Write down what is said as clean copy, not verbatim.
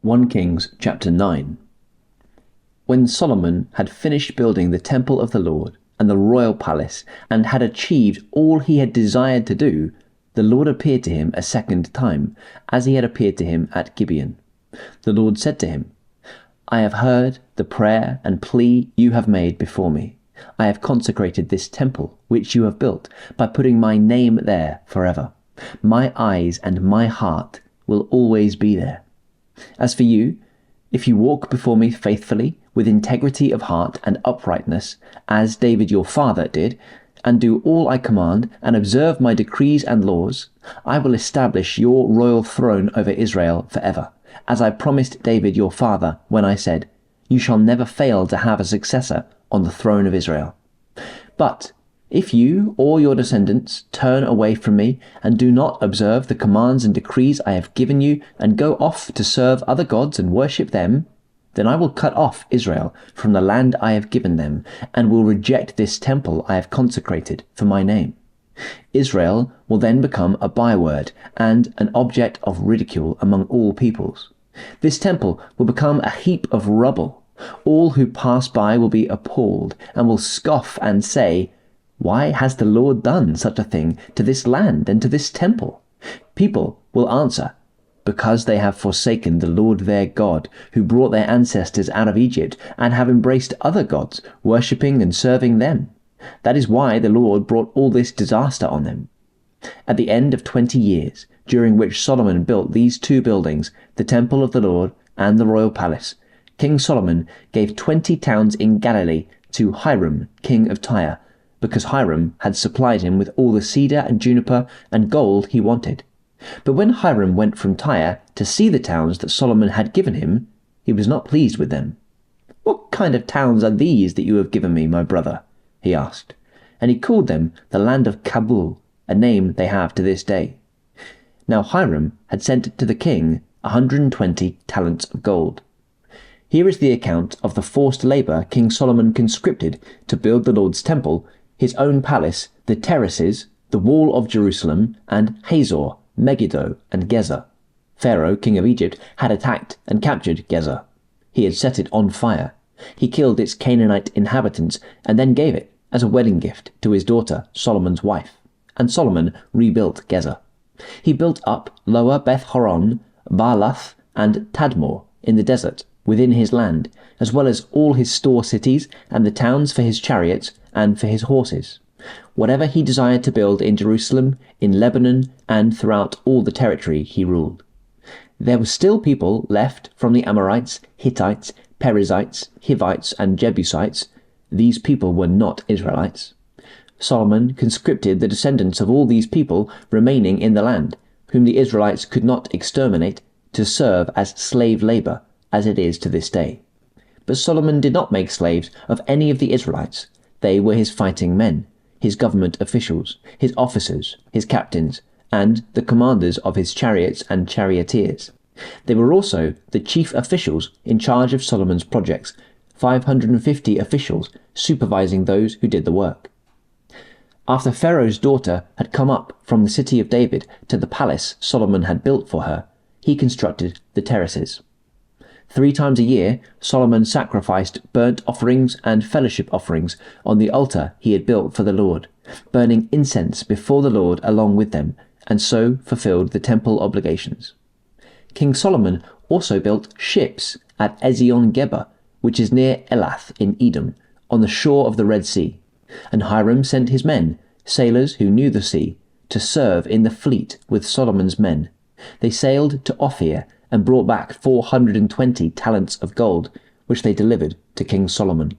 1 Kings chapter 9. When Solomon had finished building the temple of the Lord and the royal palace, and had achieved all he had desired to do, the Lord appeared to him a second time, as he had appeared to him at Gibeon. The Lord said to him, I have heard the prayer and plea you have made before me. I have consecrated this temple which you have built, by putting my name there forever. My eyes and my heart will always be there. As for you, if you walk before me faithfully, with integrity of heart and uprightness, as David your father did, and do all I command, and observe my decrees and laws, I will establish your royal throne over Israel forever, as I promised David your father when I said, You shall never fail to have a successor on the throne of Israel. But if you or your descendants turn away from me, and do not observe the commands and decrees I have given you, and go off to serve other gods and worship them, then I will cut off Israel from the land I have given them, and will reject this temple I have consecrated for my name. Israel will then become a byword and an object of ridicule among all peoples. This temple will become a heap of rubble. All who pass by will be appalled, and will scoff and say, Why has the Lord done such a thing to this land and to this temple? People will answer, Because they have forsaken the Lord their God, who brought their ancestors out of Egypt, and have embraced other gods, worshipping and serving them. That is why the Lord brought all this disaster on them. At the end of 20 years, during which Solomon built these two buildings, the temple of the Lord and the royal palace, King Solomon gave 20 towns in Galilee to Hiram, king of Tyre, because Hiram had supplied him with all the cedar and juniper and gold he wanted. But when Hiram went from Tyre to see the towns that Solomon had given him, he was not pleased with them. What kind of towns are these that you have given me, my brother? He asked. And he called them the land of Kabul, a name they have to this day. Now Hiram had sent to the king 120 talents of gold. Here is the account of the forced labour King Solomon conscripted to build the Lord's temple, his own palace, the terraces, the wall of Jerusalem, and Hazor, Megiddo, and Gezer. Pharaoh, king of Egypt, had attacked and captured Gezer. He had set it on fire. He killed its Canaanite inhabitants, and then gave it as a wedding gift to his daughter, Solomon's wife. And Solomon rebuilt Gezer. He built up Lower Beth-horon, Baalath, and Tadmor in the desert, within his land, as well as all his store cities and the towns for his chariots and for his horses. Whatever he desired to build in Jerusalem, in Lebanon, and throughout all the territory he ruled. There were still people left from the Amorites, Hittites, Perizzites, Hivites, and Jebusites. These people were not Israelites. Solomon conscripted the descendants of all these people remaining in the land, whom the Israelites could not exterminate, to serve as slave labour, as it is to this day. But Solomon did not make slaves of any of the Israelites. They were his fighting men, his government officials, his officers, his captains, and the commanders of his chariots and charioteers. They were also the chief officials in charge of Solomon's projects, 550 officials supervising those who did the work. After Pharaoh's daughter had come up from the city of David to the palace Solomon had built for her, he constructed the terraces. 3 times a year, Solomon sacrificed burnt offerings and fellowship offerings on the altar he had built for the Lord, burning incense before the Lord along with them, and so fulfilled the temple obligations. King Solomon also built ships at Ezion-Geber, which is near Elath in Edom, on the shore of the Red Sea. And Hiram sent his men, sailors who knew the sea, to serve in the fleet with Solomon's men. They sailed to Ophir and brought back 420 talents of gold, which they delivered to King Solomon.